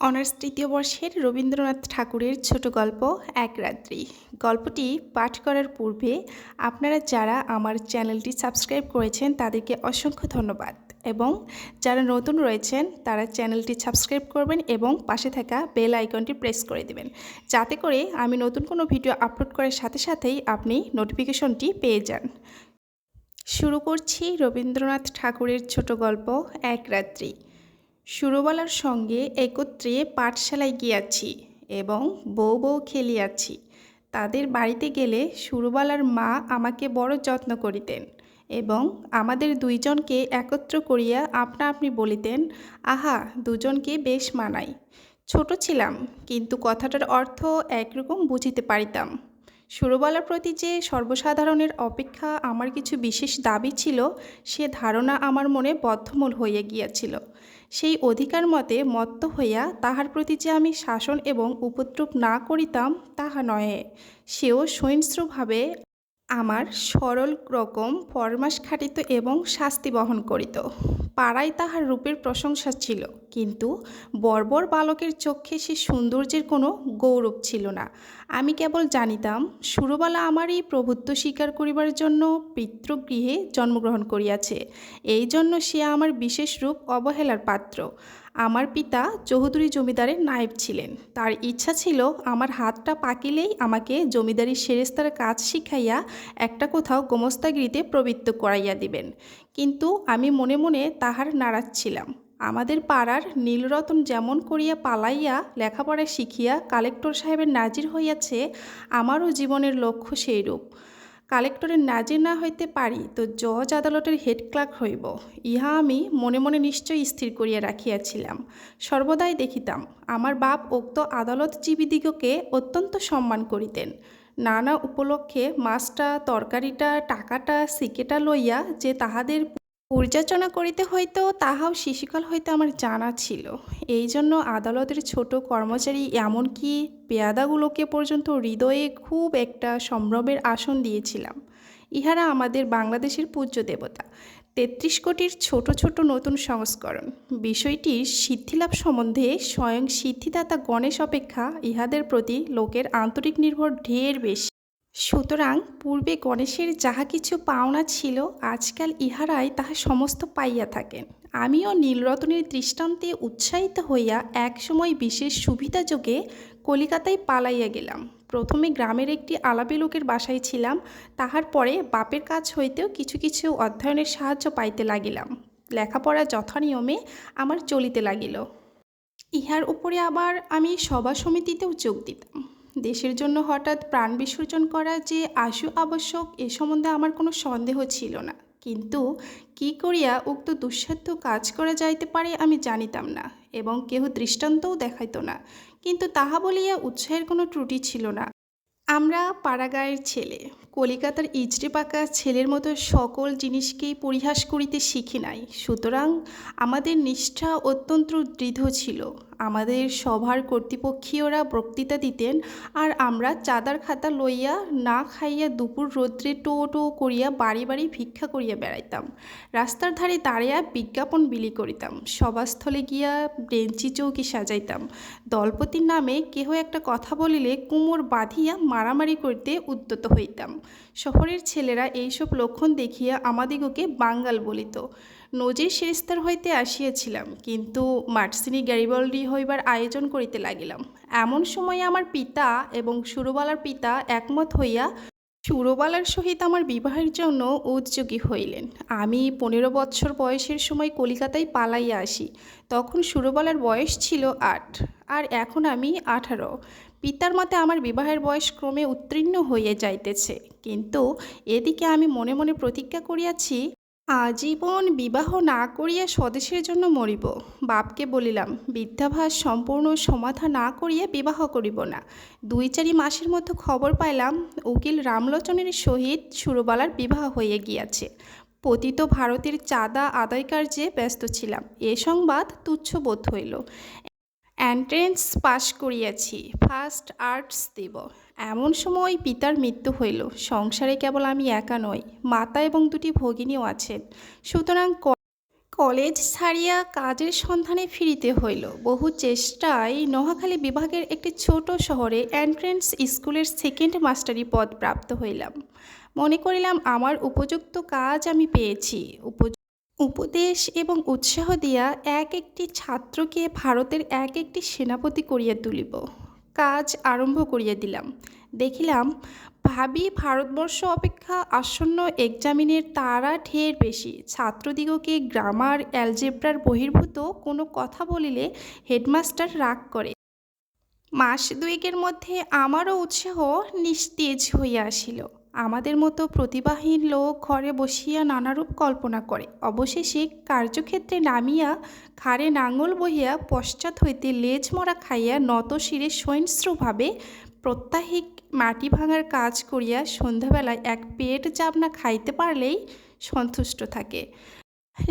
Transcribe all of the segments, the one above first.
Honours তৃতীয় বর্ষের রবীন্দ্রনাথ ঠাকুরের ছোট গল্প এক রাত্রি। গল্পটি পাঠ করার পূর্বে আপনারা যারা আমার চ্যানেলটি সাবস্ক্রাইব করেছেন তাদেরকে অসংখ্য ধন্যবাদ, এবং যারা নতুন রয়েছেন তারা চ্যানেলটি সাবস্ক্রাইব করবেন এবং পাশে থাকা বেল আইকনটি প্রেস করে দেবেন, যাতে করে আমি নতুন কোনো ভিডিও আপলোড করার সাথে সাথেই আপনি নোটিফিকেশনটি পেয়ে যান। শুরু করছি রবীন্দ্রনাথ ঠাকুরের ছোট গল্প এক রাত্রি। সুরবালার সঙ্গে একত্রে পাঠশালায় গিয়াছি এবং বউ বউ খেলিয়াছি। তাদের বাড়িতে গেলে সুরবালার মা আমাকে বড় যত্ন করিতেন এবং আমাদের দুইজনকে একত্র করিয়া আপনা আপনি বলিতেন, আহা, দুজনকে বেশ মানায়। ছোট ছিলাম, কিন্তু কথাটার অর্থ একরকম বুঝিতে পারিতাম। সুরবালার প্রতি যে সর্বসাধারণের অপেক্ষা আমার কিছু বিশেষ দাবি ছিল, সে ধারণা আমার মনে বদ্ধমূল হইয়া গিয়াছিল। সেই অধিকার মতে মত্ত হইয়া তাহার প্রতি যে আমি শাসন এবং উপদ্রব না করিতাম তাহা নহে, সেও সহিংস্রভাবে আমার সরল রকম ফরমাস খাটিত এবং শাস্তি বহন করিত। পাড়ায় তাহার রূপের প্রশংসা ছিল, কিন্তু বর্বর বালকের চক্ষে সে সৌন্দর্যের কোনো গৌরব ছিল না। আমি কেবল জানিতাম সুরবালা আমার এই প্রভুত্ব স্বীকার করিবার জন্য পিতৃগৃহে জন্মগ্রহণ করিয়াছে, এই জন্য সে আমার বিশেষ রূপ অবহেলার পাত্র। আমার পিতা চৌধুরী জমিদারের নায়েব ছিলেন। তার ইচ্ছা ছিল আমার হাতটা পাকিলেই আমাকে জমিদারি সেরেস্তার কাজ শিখাইয়া একটা কোথাও গোমস্তাগিরিতে প্রবৃত্ত করাইয়া দিবেন, কিন্তু আমি মনে মনে তাহার নারাজ ছিলাম। আমাদের পাড়ার নীলরতন যেমন করিয়া পালাইয়া লেখাপড়া শিখিয়া কালেক্টর সাহেবের নাজির হইয়াছে, আমারও জীবনের লক্ষ্য সেইরূপ। কালেক্টরের নাজির না হইতে পারি তো জজ আদালতের হেড ক্লার্ক হইব, ইহা আমি মনে মনে নিশ্চয় স্থির করিয়া রাখিয়াছিলাম। সর্বদাই দেখিতাম আমার বাপ উক্ত আদালতজীবীদিগকে অত্যন্ত সম্মান করিতেন। নানা উপলক্ষে মাছটা, তরকারিটা, টাকাটা, সিকেটা লইয়া যে তাহাদের পরিযাচনা করিতে হইত, তাহাও শিশুকাল হইতে আমার জানা ছিল। এই জন্য আদালতের ছোট কর্মচারী, এমনকি পেয়াদাগুলোকে পর্যন্ত হৃদয়ে খুব একটা সম্ভ্রমের আসন দিয়েছিলাম। ইহারা আমাদের বাংলাদেশের পূজ্য দেবতা। ৩৩ কোটির ছোট ছোট নতুন সংস্করণ। বিষয়টির সিদ্ধিলাভ সম্বন্ধে স্বয়ং সিদ্ধিদাতা গণেশ অপেক্ষা ইহাদের প্রতি লোকের আন্তরিক নির্ভর ঢের বেশি। সুতরাং পূর্বে গণেশের যাহা কিছু পাওনা ছিল, আজকাল ইহারাই তাহা সমস্ত পাইয়া থাকেন। আমিও নীলরতনের দৃষ্টান্তে উৎসাহিত হইয়া একসময় বিশেষ সুবিধাযোগে কলিকাতায় পালাইয়া গেলাম। প্রথমে গ্রামের একটি আলাপি লোকের বাসায় ছিলাম, তাহার পরে বাপের কাছ হইতেও কিছু কিছু অধ্যয়নের সাহায্য পাইতে লাগিলাম। লেখাপড়া যথানিয়মে আমার চলিতে লাগিল। ইহার উপরে আবার আমি সভা সমিতিতেও যোগ দিতাম। দেশের জন্য হঠাৎ প্রাণ বিসর্জন করা যে আশু আবশ্যক, এ সম্বন্ধে আমার কোনো সন্দেহ ছিল না, কিন্তু কি করিয়া উক্ত দুঃসাধ্য কাজ করা যাইতে পারে আমি জানিতাম না, এবং কেহ দৃষ্টান্তও দেখাইত না। কিন্তু তাহা বলিয়া উৎসাহের কোনো ত্রুটি ছিল না। আমরা পাড়াগাঁয়ের ছেলে, কলিকাতার ইজড়ে পাকা ছেলের মতো সকল জিনিসকেই পরিহাস করিতে শিখি নাই। সুতরাং আমাদের নিষ্ঠা অত্যন্ত দৃঢ় ছিল। আমাদের সভার কর্তৃপক্ষীয়রা বক্তৃতা দিতেন, আর আমরা চাঁদার খাতা লইয়া না খাইয়া দুপুর রৌদ্রে টো টো করিয়া বাড়ি বাড়ি ভিক্ষা করিয়া বেড়াইতাম। রাস্তার ধারে দাঁড়াইয়া বিজ্ঞাপন বিলি করিতাম। সভাস্থলে গিয়া বেঞ্চি চৌকি সাজাইতাম। দলপতির নামে কেহ একটা কথা বলিলে কোমর বাঁধিয়া মারামারি করিতে উদ্যত হইতাম। শহরের ছেলেরা এইসব লক্ষণ দেখিয়া আমাদিগকে বাঙ্গাল বলিত। নজির সেরেস্তার হইতে আসিয়াছিলাম, কিন্তু মার্সিনি গ্যারিবল্ডি হইবার আয়োজন করিতে লাগিলাম। এমন সময়ে আমার পিতা এবং সুরবালার পিতা একমত হইয়া সুরবালার সহিত আমার বিবাহের জন্য উদ্যোগী হইলেন। আমি ১৫ বৎসর বয়সের সময় কলিকাতায় পালাইয়া আসি। তখন সুরবালার বয়স ছিল ৮, আর এখন আমি ১৮। পিতার মতে আমার বিবাহের বয়স ক্রমে উত্তীর্ণ হইয়া যাইতেছে, কিন্তু এদিকে আমি মনে মনে প্রতিজ্ঞা করিয়াছি, আজীবন বিবাহ না করিয়া স্বদেশের জন্য মরিব। বাপকে বলিলাম, বিদ্যাভ্যাস সম্পূর্ণ সমাধা না করিয়া বিবাহ করিব না। ২-৪ মাসের মধ্যে খবর পাইলাম উকিল রামলোচনের সহিত সুরবালার বিবাহ হইয়া গিয়াছে। পতিত ভারতের চাঁদা আদায় কার্যে ব্যস্ত ছিলাম। এ সংবাদ তুচ্ছ বোধ হইল। এন্ট্রেন্স পাশ করিয়াছি, ফার্স্ট আর্টস দেব। এমন সময় পিতার মৃত্যু হইল। সংসারে কেবল আমি একা নই, মাতা এবং ২টি ভগিনীও আছেন। সুতরাং কলেজ ছাড়িয়া কাজের সন্ধানে ফিরিতে হইল। বহু চেষ্টায় নোয়াখালী বিভাগের একটি ছোট শহরে এন্ট্রেন্স স্কুলের সেকেন্ড মাস্টারি পদ প্রাপ্ত হইলাম। মনে করিলাম আমার উপযুক্ত কাজ আমি পেয়েছি। উপদেশ এবং উৎসাহ দিয়া এক একটি ছাত্রকে ভারতের এক একটি সেনাপতি করিয়া তুলিব। কাজ আরম্ভ করিয়া দিলাম। দেখিলাম ভাবি ভারতবর্ষ অপেক্ষা আসন্ন এক্সামিনের তাড়া ঢের বেশি। ছাত্রদিগকে গ্রামার অ্যালজেব্রার বহির্ভূত কোনো কথা বলিলে হেডমাস্টার রাগ করে। মাস দুয়েকের মধ্যে আমারও উৎসাহ নিস্তেজ হইয়া আসিল। আমাদের মতো প্রতিভাহীন লোক ঘরে বসিয়া নানারূপ কল্পনা করে, অবশেষে কার্যক্ষেত্রে নামিয়া ঘাড়ে নাঙল বহিয়া পশ্চাৎ হইতে লেজ মরা খাইয়া নত শিরে সহিংস্রভাবে প্রত্যাহিক মাটি ভাঙার কাজ করিয়া সন্ধ্যাবেলায় এক পেট চাবনা খাইতে পারলেই সন্তুষ্ট থাকে।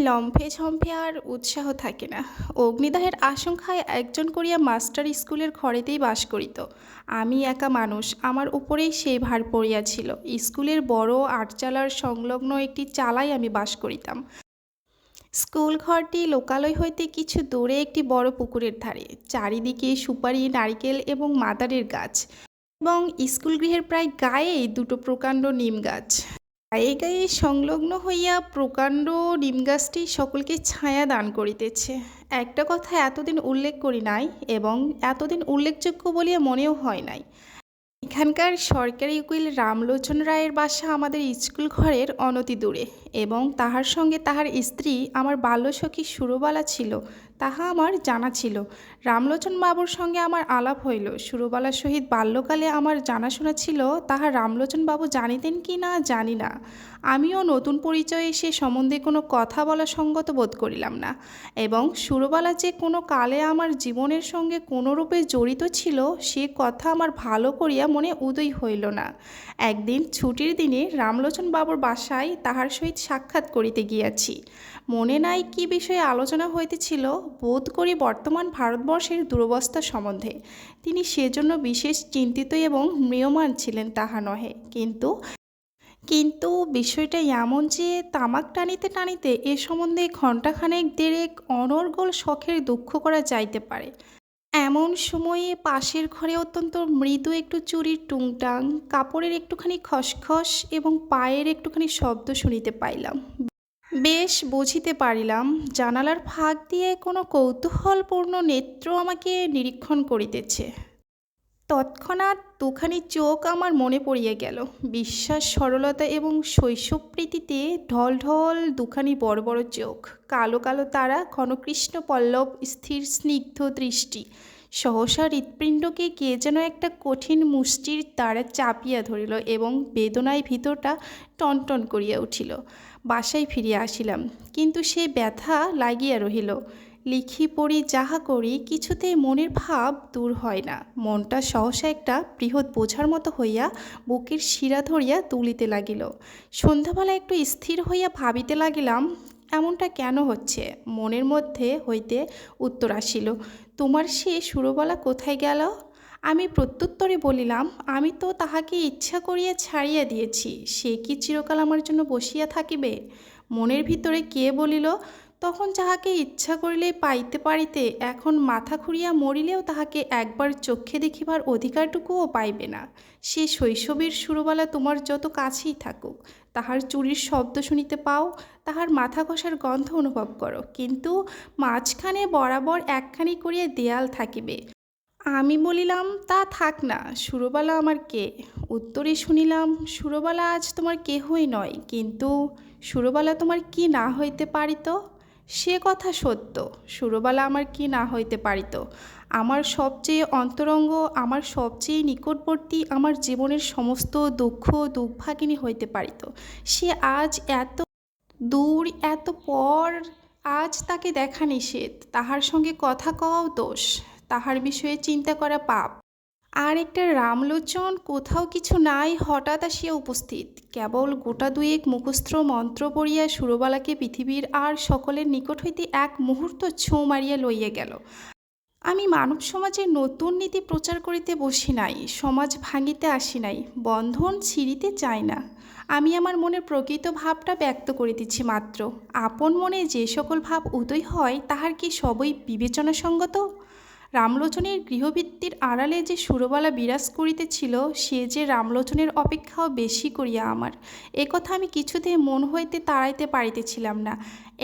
লম্ফে ঝম্পে আর উৎসাহ থাকে না। অগ্নিদাহের আশঙ্কায় একজন করিয়া মাস্টার স্কুলের ঘরেতেই বাস করিত। আমি একা মানুষ, আমার উপরেই সেই ভার পড়িয়াছিল। স্কুলের বড় আটচালার সংলগ্ন একটি চালায় আমি বাস করিতাম। স্কুল ঘরটি লোকালয় হইতে কিছু দূরে একটি বড় পুকুরের ধারে। চারিদিকে সুপারি, নারিকেল এবং মাদারের গাছ, এবং স্কুল গৃহের প্রায় গায়েই দুটো প্রকাণ্ড নিম গাছ। গায়ে গায়ে সংলগ্ন হইয়া প্রকাণ্ড নিমগাছটি সকলকে ছায়া দান করিতেছে। একটা কথা এতদিন উল্লেখ করি নাই, এবং এতদিন উল্লেখযোগ্য বলিয়া মনেও হয় নাই। এখানকার সরকারি উকিল রামলোচন রায়ের বাসা আমাদের স্কুল ঘরের অনতি দূরে, এবং তাহার সঙ্গে তাহার স্ত্রী আমার বাল্যসখী সুরবালা ছিল, তাহা আমার জানা ছিল। রামলোচন বাবুর সঙ্গে আমার আলাপ হইল। সুরবালার সহিত বাল্যকালে আমার জানাশোনা ছিল, তাহা রামলোচন বাবু জানিতেন কি না জানি না। আমিও নতুন পরিচয়ে সে সম্বন্ধে কোনো কথা বলা সঙ্গত বোধ করিলাম না, এবং সুরবালা যে কোনো কালে আমার জীবনের সঙ্গে কোনোরূপে জড়িত ছিল সে কথা আমার ভালো করিয়া মনে উদয় হইল না। একদিন ছুটির দিনে রামলোচন বাবুর বাসায় তাহার সহিত সাক্ষাৎ করিতে গিয়াছি। মনে নাই কি বিষয়ে আলোচনা হইতেছিল, বোধ করি বর্তমান ভারতবর্ষের দুরবস্থা সম্বন্ধে। তিনি সেজন্য বিশেষ চিন্তিত এবং ম্রিয়মাণ ছিলেন তাহা নহে, কিন্তু বিষয়টা এমন যে তামাক টানিতে টানিতে এ সম্বন্ধে ঘণ্টাখানেক দেড়েক অনর্গল শখের দুঃখ করা যাইতে পারে। এমন সময়ে পাশের ঘরে অত্যন্ত মৃদু একটু চুরির টুংটাং, কাপড়ের একটুখানি খসখস এবং পায়ের একটুখানি শব্দ শুনিতে পাইলাম। বেশ বুঝিতে পারিলাম জানালার ফাঁক দিয়ে কোনো কৌতূহলপূর্ণ নেত্র আমাকে নিরীক্ষণ করিতেছে। তৎক্ষণাৎ দুখানি চোখ আমার মনে পড়িয়া গেল। বিশ্বাস, সরলতা এবং শৈশবপ্রীতিতে ঢল ঢল দুখানি বড় বড় চোখ, কালো কালো তারা, ঘনকৃষ্ণ পল্লব, স্থির স্নিগ্ধ দৃষ্টি। সহসা হৃৎপিণ্ডকে কে যেন একটা কঠিন মুষ্টির দ্বারা চাপিয়া ধরিল, এবং বেদনায় ভিতরটা টনটন করিয়া উঠিল। বাসায় ফিরিয়া আসিলাম, কিন্তু সে ব্যথা লাগিয়া রহিল। লিখি পড়ি যাহা করি কিছুতেই মনের ভাব দূর হয় না। মনটা সহসা একটা বৃহৎ বোঝার মতো হইয়া বুকের শিরা ধরিয়া তুলিতে লাগিল। সন্ধ্যাবেলা একটু স্থির হইয়া ভাবিতে লাগিলাম, এমনটা কেন হচ্ছে। মনের মধ্যে হইতে উত্তর আসিল, তোমার সে সুরবালা কোথায় গেল? আমি প্রত্যুত্তরে বলিলাম, আমি তো তাহাকে ইচ্ছা করিয়া ছাড়িয়া দিয়েছি, সে কি চিরকাল আমার জন্য বসিয়া থাকিবে? মনের ভিতরে কে বলিল, তখন যাহাকে ইচ্ছা করিলেই পাইতে পারিতে, এখন মাথা খুঁড়িয়া মরিলেও তাহাকে একবার চক্ষে দেখিবার অধিকারটুকুও পাইবে না। সে শৈশবের সুরবালা তোমার যত কাছেই থাকুক, তাহার চুরির শব্দ শুনিতে পাও, তাহার মাথা ঘষার গন্ধ অনুভব করো, কিন্তু মাঝখানে বরাবর একখানি করিয়া দেয়াল থাকিবে। আমি বলিলাম, তা থাক না, সুরবালা আমার কে? উত্তরে শুনিলাম, সুরবালা আজ তোমার কেহই নয়, কিন্তু সুরবালা তোমার কি না হইতে পারিত? সে কথা সত্য, সুরবালা আমার কি না হইতে পারিত? আমার সবচেয়ে অন্তরঙ্গ, আমার সবচেয়ে নিকটবর্তী, আমার জীবনের সমস্ত দুঃখ দুর্ভাগিনী হইতে পারিত। সে আজ এত দূর, এত পর, আজ তাকে দেখা নিষেধ, তাহার সঙ্গে কথা কওয়াও দোষ, তাহার বিষয়ে চিন্তা করা পাপ। আর একটা রামলোচন কোথাও কিছু নাই, হঠাৎ আসিয়া উপস্থিত, কেবল গোটা দুয়েক মুখস্থ মন্ত্র পড়িয়া সুরবালাকে পৃথিবীর আর সকলের নিকট হইতে এক মুহূর্ত ছোঁ মারিয়া লইয়া গেল। আমি মানব সমাজে নতুন নীতি প্রচার করিতে বসি নাই, সমাজ ভাঙিতে আসি নাই, বন্ধন ছিঁড়িতে চাই না। আমি আমার মনের প্রকৃত ভাবটা ব্যক্ত করিতেছি মাত্র। আপন মনে যে সকল ভাব উদয় হয় তাহার কি সবই বিবেচনাসঙ্গত? রামলোচনের গৃহবৃত্তির আড়ালে যে সুরবালা বিরাজ করিতেছিল সে যে রামলোচনের অপেক্ষাও বেশি করিয়া আমার, এ কথা আমি কিছুতেই মন হইতে তাড়াইতে পারিতেছিলাম না।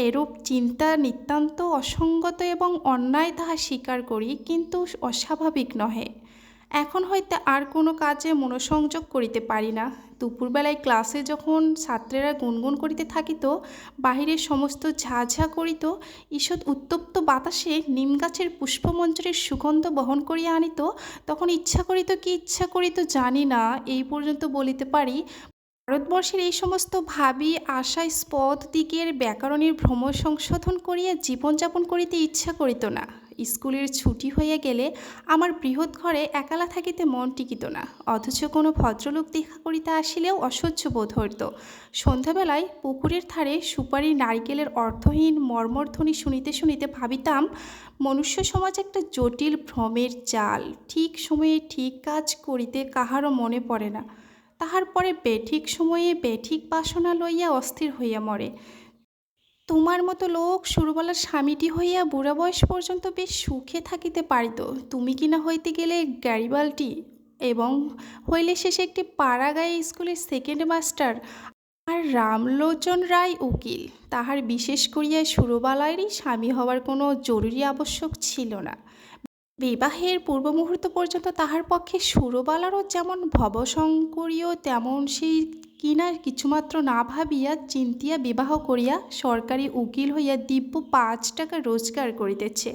এরূপ চিন্তা নিতান্ত অসঙ্গত এবং অন্যায় তাহা স্বীকার করি, কিন্তু অস্বাভাবিক নহে। এখন হইতে আর কোনো কাজে মনোসংযোগ করিতে পারি না। দুপুরবেলায় ক্লাসে যখন ছাত্রেরা গুনগুন করিতে থাকিত, বাহিরের সমস্ত ঝা ঝা করিত, ঈষৎ উত্তপ্ত বাতাসে নিম গাছের পুষ্পমঞ্জরের সুগন্ধ বহন করিয়া আনিত, তখন ইচ্ছা করিত কি ইচ্ছা করিত জানি না, এই পর্যন্ত বলিতে পারি, ভারতবর্ষের এই সমস্ত ভাবী আশাস্পদ দিকের ব্যাকরণের ভ্রম সংশোধন করিয়া জীবনযাপন করিতে ইচ্ছা করিত না। স্কুলের ছুটি হইয়া গেলে আমার বৃহৎ ঘরে একলা থাকিতে মন টিকিত না, অথচ কোনো ভদ্রলোক দেখা করিতে আসিলেও অসহ্য বোধ হইত। সন্ধ্যাবেলায় পুকুরের ধারে সুপারি নারিকেলের অর্থহীন মর্মরধ্বনি শুনিতে শুনিতে ভাবিতাম, মনুষ্য সমাজ একটা জটিল ভ্রমের জাল, ঠিক সময়ে ঠিক কাজ করিতে কাহারও মনে পড়ে না, তাহার পরে বেঠিক সময়ে বেঠিক বাসনা লইয়া অস্থির হইয়া মরে। তোমার মতো লোক সুরবালার স্বামীটি হইয়া বুড়া বয়স পর্যন্ত বেশ সুখে থাকিতে পারিত, তুমি কিনা হইতে গেলে গ্যারিবাল্টি এবং হইলে শেষে একটি পাড়াগাঁয়ে স্কুলের সেকেন্ড মাস্টার। আর রামলোচন রায় উকিল, তাহার বিশেষ করিয়া সুরবালারই স্বামী হওয়ার কোনো জরুরি আবশ্যক ছিল না। বিবাহের পূর্ব মুহূর্ত পর্যন্ত তাহার পক্ষে সুরবালারও যেমন ভবশঙ্করীয় তেমন সেই কিনা কিছুমাত্র না ভাবিয়া চিন্তিয়া বিবাহ করিয়া সরকারি উকিল হইয়া দিব্য 5 টাকা রোজগার করিতেছে।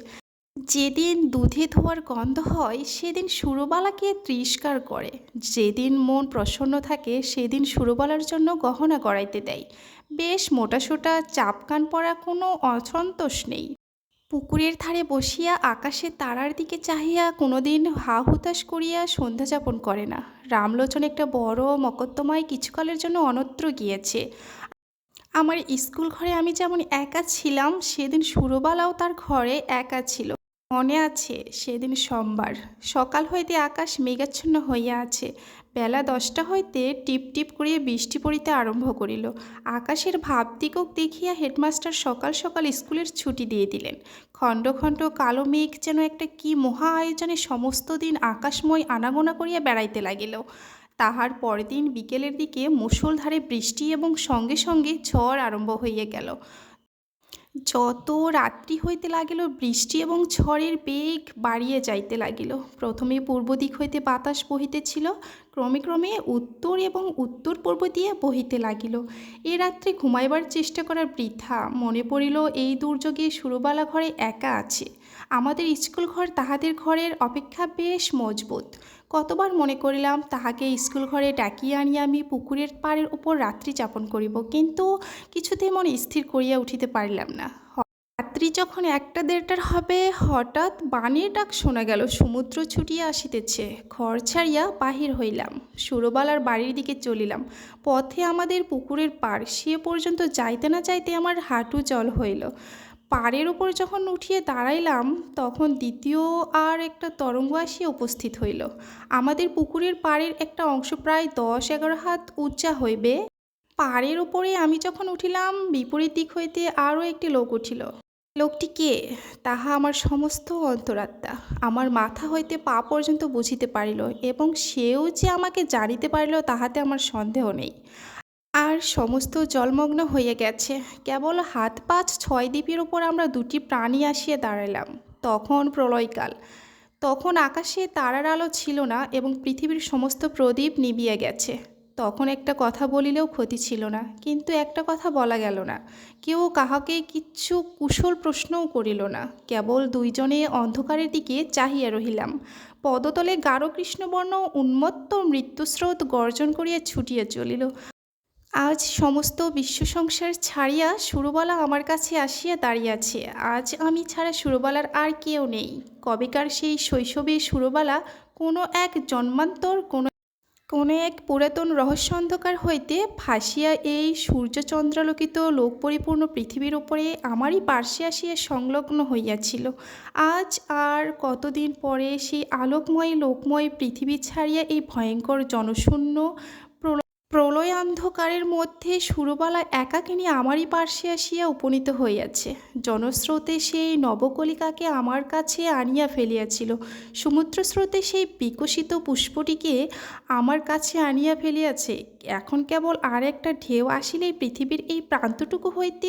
যেদিন দুধে ধোয়ার গন্ধ হয় সেদিন সুরবালাকে তিরস্কার করে, যেদিন মন প্রসন্ন থাকে সেদিন সুরবালার জন্য গহনা গড়াইতে দেয়। বেশ মোটাসোটা চাপকান পরা কোনো অসন্তোষ নেই। পুকুরের ধারে বসিয়া আকাশে তারার দিকে চাহিয়া কোনোদিন হা হুতাশ করিয়া সন্ধ্যা যাপন করে না। রামলোচন একটা বড় মকদ্দমায় কিছুকালের জন্য অন্যত্র গিয়েছে। আমার স্কুল ঘরে আমি যেমন একা ছিলাম, সেদিন সুরবালাও তার ঘরে একা ছিল। মনে আছে সেদিন সোমবার, সকাল হইতে আকাশ মেঘাচ্ছন্ন হইয়া আছে। বেলা 10টা হইতে টিপ টিপ করিয়া বৃষ্টি পড়িতে আরম্ভ করিল। আকাশের ভাবদিগক দেখিয়া হেডমাস্টার সকাল সকাল স্কুলের ছুটি দিয়ে দিলেন। খণ্ড খণ্ড কালো মেঘ যেন একটা কি মহা আয়োজনে সমস্ত দিন আকাশময় আনাগোনা করিয়া বেড়াইতে লাগিল। তাহার পরদিন বিকেলের দিকে মুষলধারে বৃষ্টি এবং সঙ্গে সঙ্গে ঝড় আরম্ভ হইয়া গেল। যত রাত্রি হইতে লাগিল বৃষ্টি এবং ঝড়ের বেগ বাড়িয়া যাইতে লাগিল। প্রথমে পূর্ব দিক হইতে বাতাস বহিতেছিল, ক্রমে ক্রমে উত্তর এবং উত্তর পূর্ব দিয়া বহিতে লাগিল। এ রাত্রে ঘুমাইবার চেষ্টা করার বৃথা। মনে পড়িল এই দুর্যোগে সুরবালা ঘরে একা আছে। আমাদের স্কুল ঘর তাহাদের ঘরের অপেক্ষা বেশ মজবুত। কতবার মনে করিলাম তাহাকে স্কুল ঘরে ডাকিয়া আনিয়া আমি পুকুরের পাড়ের উপর রাত্রি যাপন করিব, কিন্তু কিছুতেই মনে স্থির করিয়া উঠিতে পারিলাম না। রাত্রি যখন 1টা-1:30টার হবে, হঠাৎ বানের ডাক শোনা গেল, সমুদ্র ছুটিয়া আসিতেছে। ঘর ছাড়িয়া বাহির হইলাম, সুরবালার বাড়ির দিকে চলিলাম। পথে আমাদের পুকুরের পাড়, সে পর্যন্ত যাইতে না যাইতে আমার হাঁটু জল হইল। পাড়ের উপর যখন উঠিয়ে দাঁড়াইলাম তখন দ্বিতীয় আর একটা তরঙ্গ আসিয়া উপস্থিত হইল। আমাদের পুকুরের পাড়ের একটা অংশ প্রায় 10-11 হাত উচ্চা হইবে। পাড়ের উপরে আমি যখন উঠিলাম, বিপরীত দিক হইতে আরও একটি লোক উঠিল। লোকটি কে তাহা আমার সমস্ত অন্তরাত্মা আমার মাথা হইতে পা পর্যন্ত বুঝিতে পারিল, এবং সেও যে আমাকে জানিতে পারিল তাহাতে আমার সন্দেহ নেই। আর সমস্ত জলমগ্ন হইয়া গেছে। কেবল হাত 5-6 দ্বীপের উপর আমরা দুটি প্রাণী আসিয়া দাঁড়াইলাম। তখন প্রলয়কাল। তখন আকাশে তারার আলো ছিল না এবং পৃথিবীর সমস্ত প্রদীপ নিবিয়া গেছে। তখন একটা কথা বলিলেও ক্ষতি ছিল না, কিন্তু একটা কথা বলা গেল না। কেউ কাহাকে কিচ্ছু কুশল প্রশ্নও করিল না। কেবল দুইজনে অন্ধকারের দিকে চাহিয়া রহিলাম। পদতলে গাঢ় কৃষ্ণবর্ণ উন্মত্ত মৃত্যুস্রোত গর্জন করিয়া ছুটিয়া চলিল। আজ সমস্ত বিশ্ব সংসার ছাড়িয়া সুরবালা আমার কাছে আসিয়া দাঁড়িয়াছে। আজ আমি ছাড়া সুরবালার আর কেউ নেই। কবেকার সেই শৈশবে সুরবালা কোনো এক জন্মান্তর কোনো কোনো এক পুরাতন রহস্য অন্ধকার হইতে ভাসিয়া এই সূর্যচন্দ্রালোকিত লোকপরিপূর্ণ পৃথিবীর উপরে আমারই পার্শ্বে আসিয়া সংলগ্ন হইয়াছিল। আজ আর কতদিন পরে সেই আলোকময় লোকময় পৃথিবী ছাড়িয়া এই ভয়ঙ্কর জনশূন্য প্রলয়ান্ধকারের মধ্যে সুরবালা একাকিনী আমারই পার্শ্বে আসিয়া উপনীত হইয়াছে। জনস্রোতে সেই নবকলিকাকে আমার কাছে আনিয়া ফেলিয়াছিল, সমুদ্রস্রোতে সেই বিকশিত পুষ্পটিকে আমার কাছে আনিয়া ফেলিয়াছে। এখন কেবল আর একটা ঢেউ আসিলেই পৃথিবীর এই প্রান্তটুকু হইতে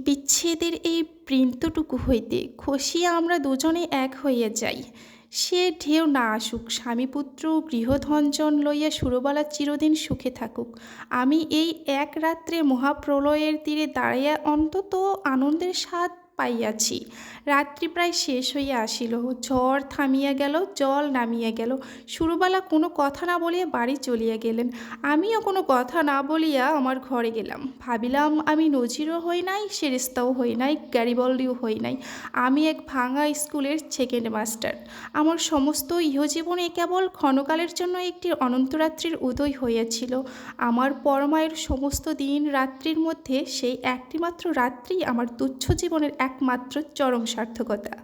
বিচ্ছেদের এই বৃন্তটুকু হইতে খসিয়া আমরা দুজনে এক হইয়া যাই। সে ঢেউ না আসুক, স্বামীপুত্র গৃহধনজন লইয়া সুরবালা চিরদিন সুখে থাকুক। আমি এই এক রাত্রে মহাপ্রলয়ের তীরে দাঁড়াইয়া অন্তত আনন্দের স্বাদ পাইয়াছি। রাত্রি প্রায় শেষ হইয়া আসিল, ঝড় থামিয়া গেল, জল নামিয়া গেল। সুরবালা কোনো কথা না বলিয়া বাড়ি চলিয়া গেলেন। আমিও কোনো কথা না বলিয়া আমার ঘরে গেলাম। ভাবিলাম আমি নজিরও হই নাই, সেরেস্তাও হই নাই, গ্যারিবল্ডিও হই নাই। আমি এক ভাঙা স্কুলের সেকেন্ড মাস্টার। আমার সমস্ত ইহজীবনে কেবল ক্ষণকালের জন্য একটি অনন্তরাত্রির উদয় হইয়াছিল। আমার পরমায়ের সমস্ত দিন রাত্রির মধ্যে সেই একটিমাত্র রাত্রি আমার তুচ্ছ জীবনের একমাত্র চরম সার্থকতা।